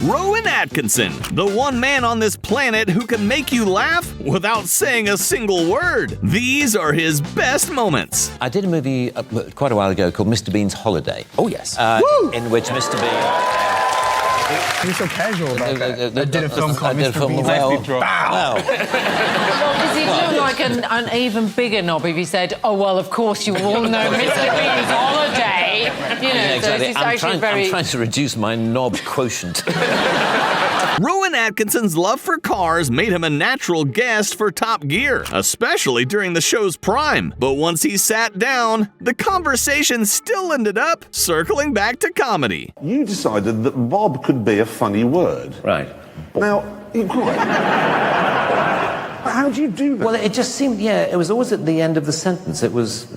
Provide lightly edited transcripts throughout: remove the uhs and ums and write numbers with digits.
Rowan Atkinson, the one man on this planet who can make you laugh without saying a single word. These are his best moments. I did a movie quite a while ago called Mr. Bean's Holiday. Oh, yes. In which Mr. Bean... You're so casual about that. I did a film called Mr. Bean's Holiday. Wow. Well, does he feel like an even bigger knob if he said, oh, well, of course you all know Mr. Bean's Holiday? You know, Yeah, exactly. so it's I'm trying to reduce my knob quotient. Rowan Atkinson's love for cars made him a natural guest for Top Gear, especially during the show's prime. But once he sat down, the conversation still ended up circling back to comedy. You decided that Bob could be a funny word. Right. Now, how do you do that? Well, it just seemed, it was always at the end of the sentence. It was,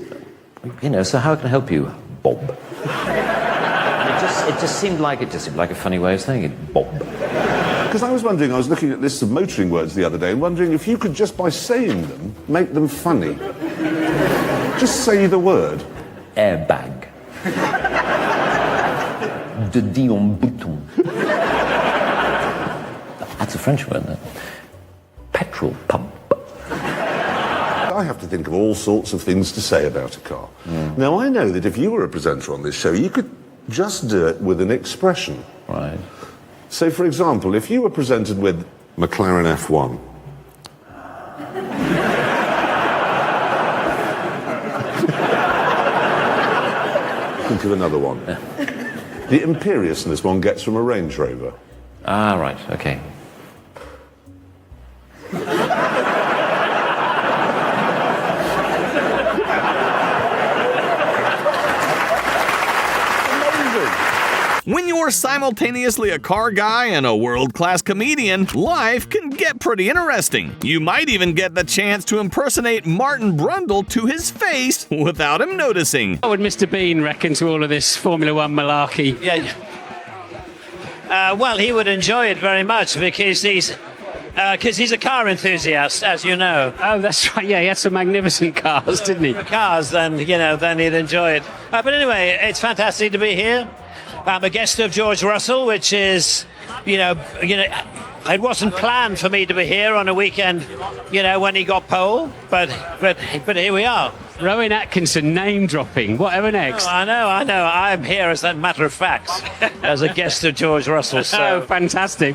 so how can I help you, Bob? And it just seemed like a funny way of saying it, Bob. Because I was looking at lists of motoring words the other day and wondering if you could just by saying them, make them funny. Just say the word. Airbag. De Dion Bouton. That's a French word, isn't it? Petrol pump. I have to think of all sorts of things to say about a car. Now, I know that if you were a presenter on this show, you could just do it with an expression. Right. So, for example, if you were presented with McLaren F1, think of another one. The imperiousness one gets from a Range Rover. Ah, right, okay. When you're simultaneously a car guy and a world-class comedian, life can get pretty interesting. You might even get the chance to impersonate Martin Brundle to his face without him noticing. What would Mr. Bean reckon to all of this Formula One malarkey? Yeah. Well, he would enjoy it very much because he's a car enthusiast, as you know. Oh, that's right. Yeah, he had some magnificent cars, didn't he? Cars, then he'd enjoy it. But anyway, it's fantastic to be here. I'm a guest of George Russell, which is, it wasn't planned for me to be here on a weekend, when he got pole, but here we are. Rowan Atkinson name-dropping. Whatever next? Oh, I know. I'm here as a matter of fact, as a guest of George Russell. So. Oh, fantastic.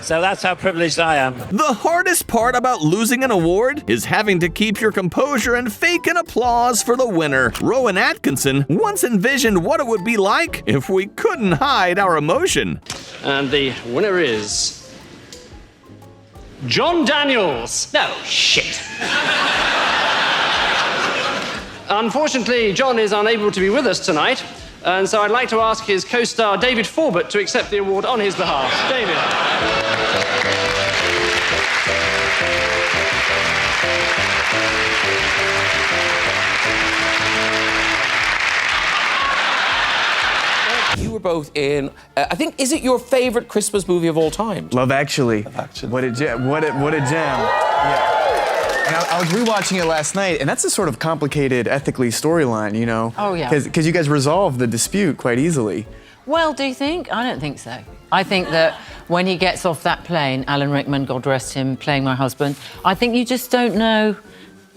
So that's how privileged I am. The hardest part about losing an award is having to keep your composure and fake an applause for the winner. Rowan Atkinson once envisioned what it would be like if we couldn't hide our emotion. And the winner is... John Daniels. No, shit. Unfortunately, John is unable to be with us tonight, and so I'd like to ask his co-star David Forbert to accept the award on his behalf. David. You were both in, I think, is it your favorite Christmas movie of all time? Love Actually. What a gem. What a gem. Yeah. And I was rewatching it last night, and that's a sort of complicated ethically storyline, Oh, yeah. Because you guys resolve the dispute quite easily. Well, do you think? I don't think so. I think that when he gets off that plane, Alan Rickman, God rest him, playing my husband, I think you just don't know.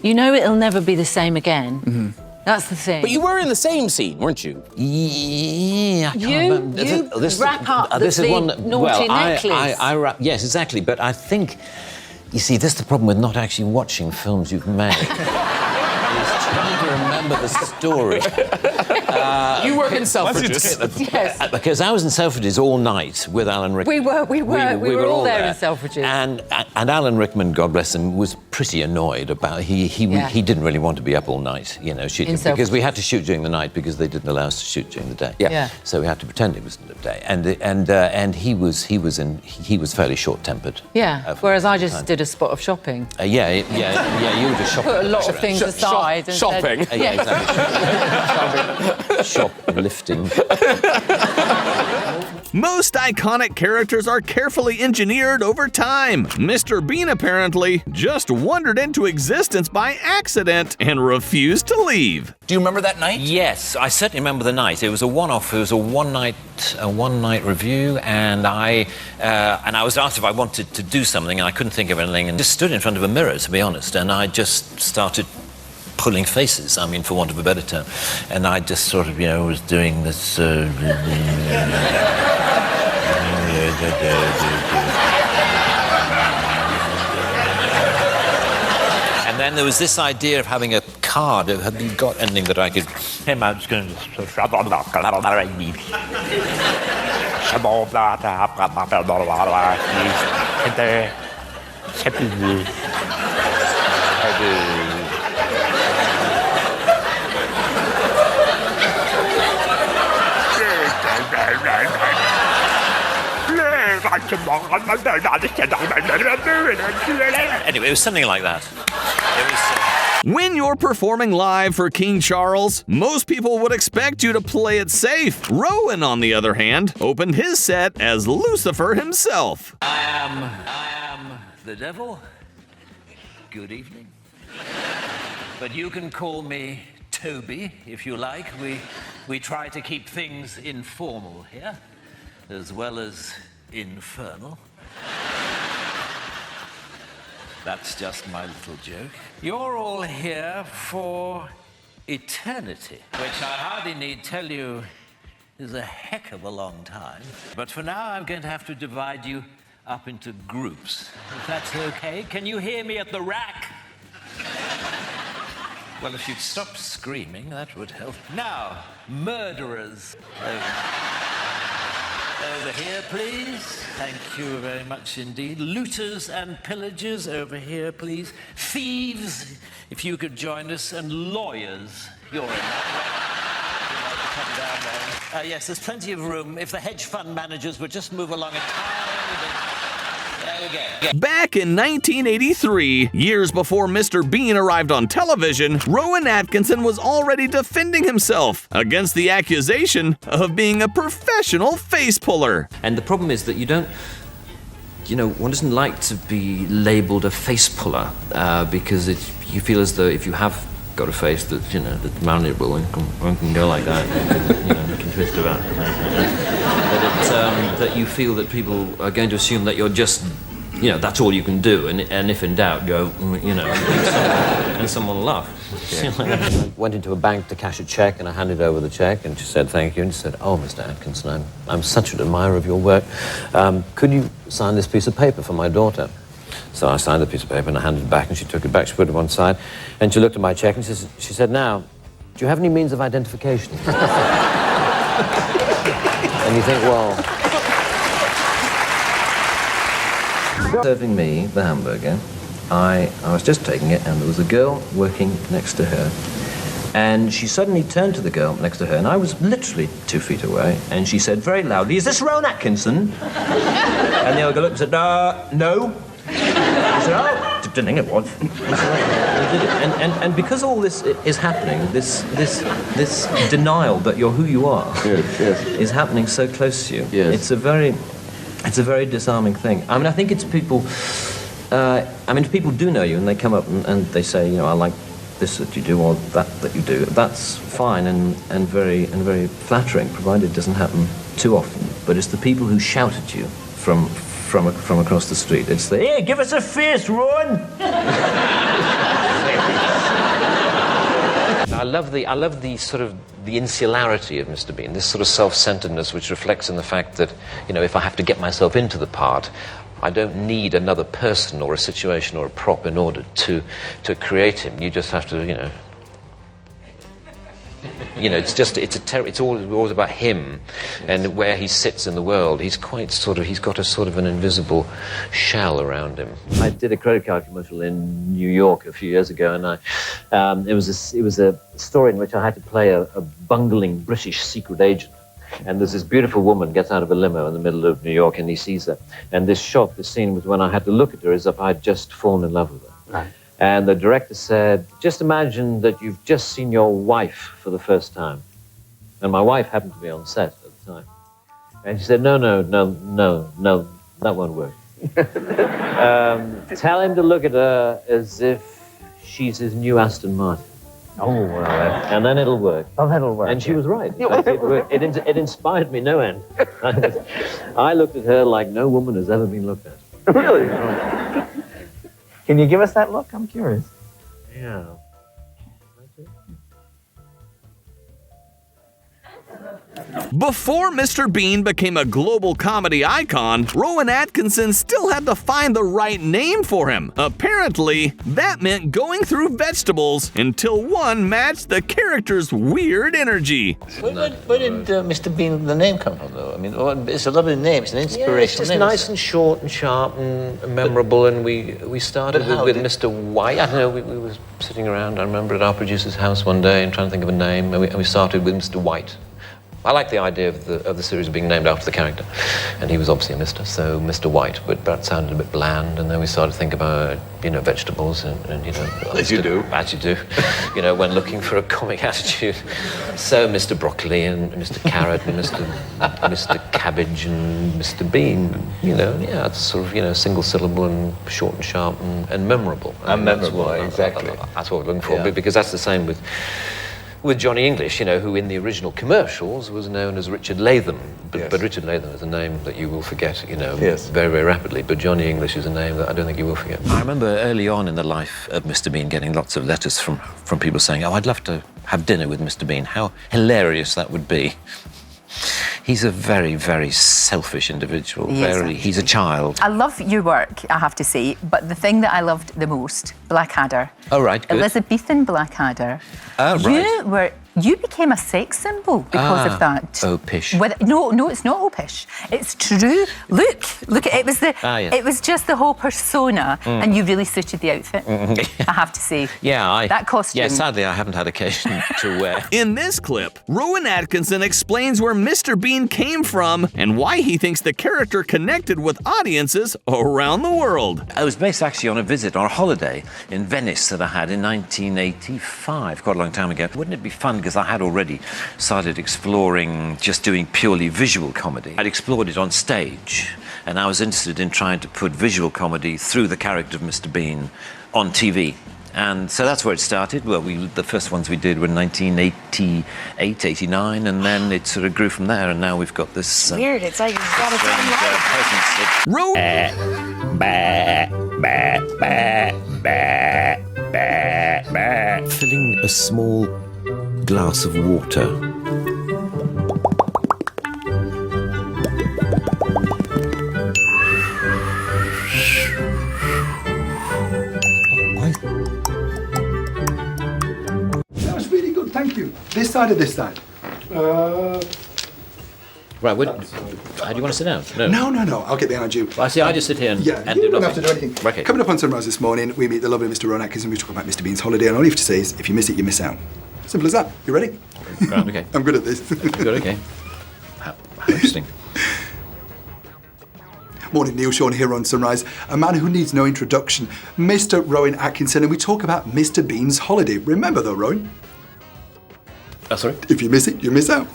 It'll never be the same again. Mm-hmm. That's the thing. But you were in the same scene, weren't you? Yeah, I can't remember. You wrap up the naughty necklace. I wrap, yes, exactly. But I think, you see, this is the problem with not actually watching films you've made. Is trying to remember the story. You were in Selfridges. Yes. Because I was in Selfridges all night with Alan Rickman. We were all there in Selfridges. And Alan Rickman, God bless him, was pretty annoyed about he didn't really want to be up all night, shooting, because we had to shoot during the night because they didn't allow us to shoot during the day. Yeah. So we had to pretend it was in the day. And he was fairly short-tempered. Yeah. Whereas I just did a spot of shopping. You were just shopping. Put a lot of things aside. And shopping. Said, yeah, exactly. Shoplifting. Most iconic characters are carefully engineered over time. Mr. Bean apparently just wandered into existence by accident and refused to leave. Do you remember that night? Yes, I certainly remember the night. It was a one-off. It was a one-night review, and I was asked if I wanted to do something, and I couldn't think of anything, and just stood in front of a mirror, to be honest, and I just started pulling faces, I mean, for want of a better term. And I just sort of, was doing this... And then there was this idea of having a card. Have you got anything that I could... I'm just going to... Anyway, it was something like that. When you're performing live for King Charles, most people would expect you to play it safe. Rowan, on the other hand, opened his set as Lucifer himself. I am the devil. Good evening. But you can call me Toby, if you like. We try to keep things informal here, as well as infernal. That's just my little joke. You're all here for eternity, which I hardly need tell you is a heck of a long time. But for now, I'm going to have to divide you up into groups. If that's okay. Can you hear me at the rack? Well, if you'd stop screaming, that would help. Now, murderers. Over here, please. Thank you very much indeed. Looters and pillagers, over here, please. Thieves, if you could join us. And lawyers, you're in that. Come down there. Yes, there's plenty of room. If the hedge fund managers would just move along a tiny bit. There we go. Back in 1983, years before Mr. Bean arrived on television, Rowan Atkinson was already defending himself against the accusation of being a professional face puller. And the problem is that one doesn't like to be labelled a face puller because you feel as though if you have got a face that, that's malleable and can go like that, you can twist about it. That you feel that people are going to assume that you're just, that's all you can do, and if in doubt, go, and someone will laugh. Yeah. I went into a bank to cash a cheque, and I handed over the cheque, and she said, thank you, and she said, oh, Mr. Atkinson, I'm such an admirer of your work. Could you sign this piece of paper for my daughter? So I signed the piece of paper, and I handed it back, and she took it back, she put it on one side, and she looked at my cheque, and she said, now, do you have any means of identification? And you think, well... Serving me the hamburger, I was just taking it, and there was a girl working next to her, and she suddenly turned to the girl next to her, and I was literally 2 feet away, and she said very loudly, is this Rowan Atkinson? And the other girl looked and said, no. I said, oh, didn't think it was. And because all this is happening, this denial that you're who you are is happening so close to you. Yes. It's a very disarming thing. I mean, I think it's people... if people do know you and they come up and they say, I like this that you do or that you do, that's fine and very flattering, provided it doesn't happen too often. But it's the people who shout at you from across the street. It's the, hey, give us a face, Rowan! I love the sort of the insularity of Mr. Bean, this sort of self-centeredness which reflects in the fact that, if I have to get myself into the part, I don't need another person or a situation or a prop in order to create him. You just have to, it's always about him and where he sits in the world. He's got a sort of an invisible shell around him. I did a credit card commercial in New York a few years ago, and it was a story in which I had to play a bungling British secret agent. And there's this beautiful woman gets out of a limo in the middle of New York, and he sees her. And this scene was when I had to look at her as if I'd just fallen in love with her. Right. And the director said, just imagine that you've just seen your wife for the first time. And my wife happened to be on set at the time. And she said, no, that won't work. Tell him to look at her as if she's his new Aston Martin. Oh, well. And then it'll work. Oh, that'll work. And she was right. It inspired me no end. I looked at her like no woman has ever been looked at. Really? Can you give us that look? I'm curious. Yeah. Before Mr. Bean became a global comedy icon, Rowan Atkinson still had to find the right name for him. Apparently, that meant going through vegetables until one matched the character's weird energy. Where did Mr. Bean, the name come from, though? I mean, it's a lovely name. It's an inspirational it's just name. nice and short and sharp and memorable. And we started with Mr. White. I don't know, we were sitting around, I remember, at our producer's house one day and trying to think of a name. And we started with Mr. White. I like the idea of the series being named after the character, and he was obviously a Mr. So Mr. White, but that sounded a bit bland. And then we started to think about vegetables and As you do, when looking for a comic attitude. So Mr. Broccoli and Mr. Carrot and Mr. Cabbage and Mr. Bean. It's sort of single syllable and short and sharp and memorable. Exactly. That's what we're looking for, because that's the same with Johnny English, who in the original commercials was known as Richard Latham. But Richard Latham is a name that you will forget, very, very rapidly. But Johnny English is a name that I don't think you will forget. I remember early on in the life of Mr. Bean getting lots of letters from people saying, oh, I'd love to have dinner with Mr. Bean. How hilarious that would be. He's a very, very selfish individual. He's a child. I love your work, I have to say, but the thing that I loved the most, Blackadder. Oh, right, good. Elizabethan Blackadder. Oh, right. You became a sex symbol because of that. Oh, pish. No, it's not pish. It's true. Look, it was yes. It was just the whole persona, and you really suited the outfit. I have to say. Yeah, that costume. Yeah, sadly, I haven't had occasion to wear. In this clip, Rowan Atkinson explains where Mr. Bean came from and why he thinks the character connected with audiences around the world. I was based actually on a holiday in Venice that I had in 1985, quite a long time ago. Wouldn't it be fun? Because I had already started exploring just doing purely visual comedy. I'd explored it on stage, and I was interested in trying to put visual comedy through the character of Mr. Bean on TV. And so that's where it started. Well, the first ones we did were in 1988, 89, and then it sort of grew from there, and now we've got this... Weird, it's like it's got its own life. Filling a small glass of water. That was really good, thank you. This side or this side? Right, how do you want to sit down? No, I'll get behind you. I see, I just sit here and you do don't nothing. have to do anything. Okay. Coming up on Sunrise this morning, we meet the lovely Mr. Rowan Atkinson. We talk about Mr. Bean's holiday, and all you have to say is, if you miss it, you miss out. Simple as that. You ready? Right, okay. I'm good at this. Good, okay. How interesting. Morning, Neil Sean here on Sunrise. A man who needs no introduction, Mr. Rowan Atkinson, and we talk about Mr. Bean's holiday. Remember though, Rowan? Oh, sorry? If you miss it, you miss out.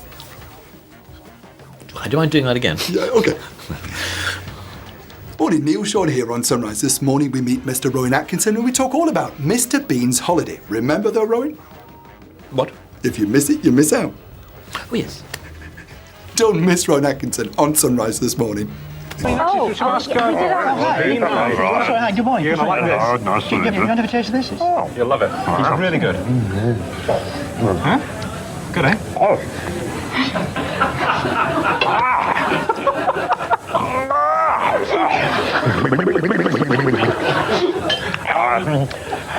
Do you mind doing that again? Yeah, okay. Morning, Neil Sean here on Sunrise. This morning we meet Mr. Rowan Atkinson and we talk all about Mr. Bean's holiday. Remember though, Rowan? What? If you miss it, you miss out. Oh, yes. Don't miss Rowan Atkinson on Sunrise this morning. Good morning. Nice to meet you. You want to taste this? Oh, you'll love it. It's really good. Huh? Good, eh?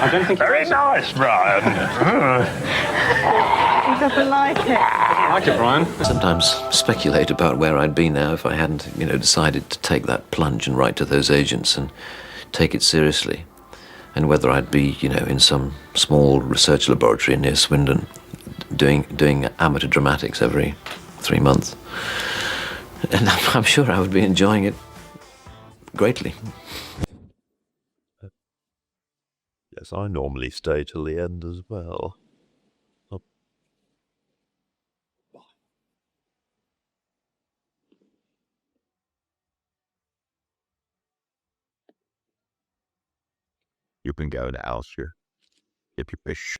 I don't think very nice, Brian. He doesn't like it. I like it, Brian. Sometimes speculate about where I'd be now if I hadn't, decided to take that plunge and write to those agents and take it seriously. And whether I'd be, in some small research laboratory near Swindon doing amateur dramatics every 3 months. And I'm sure I would be enjoying it greatly. Yes, I normally stay till the end as well. You can go to Alshire if you wish.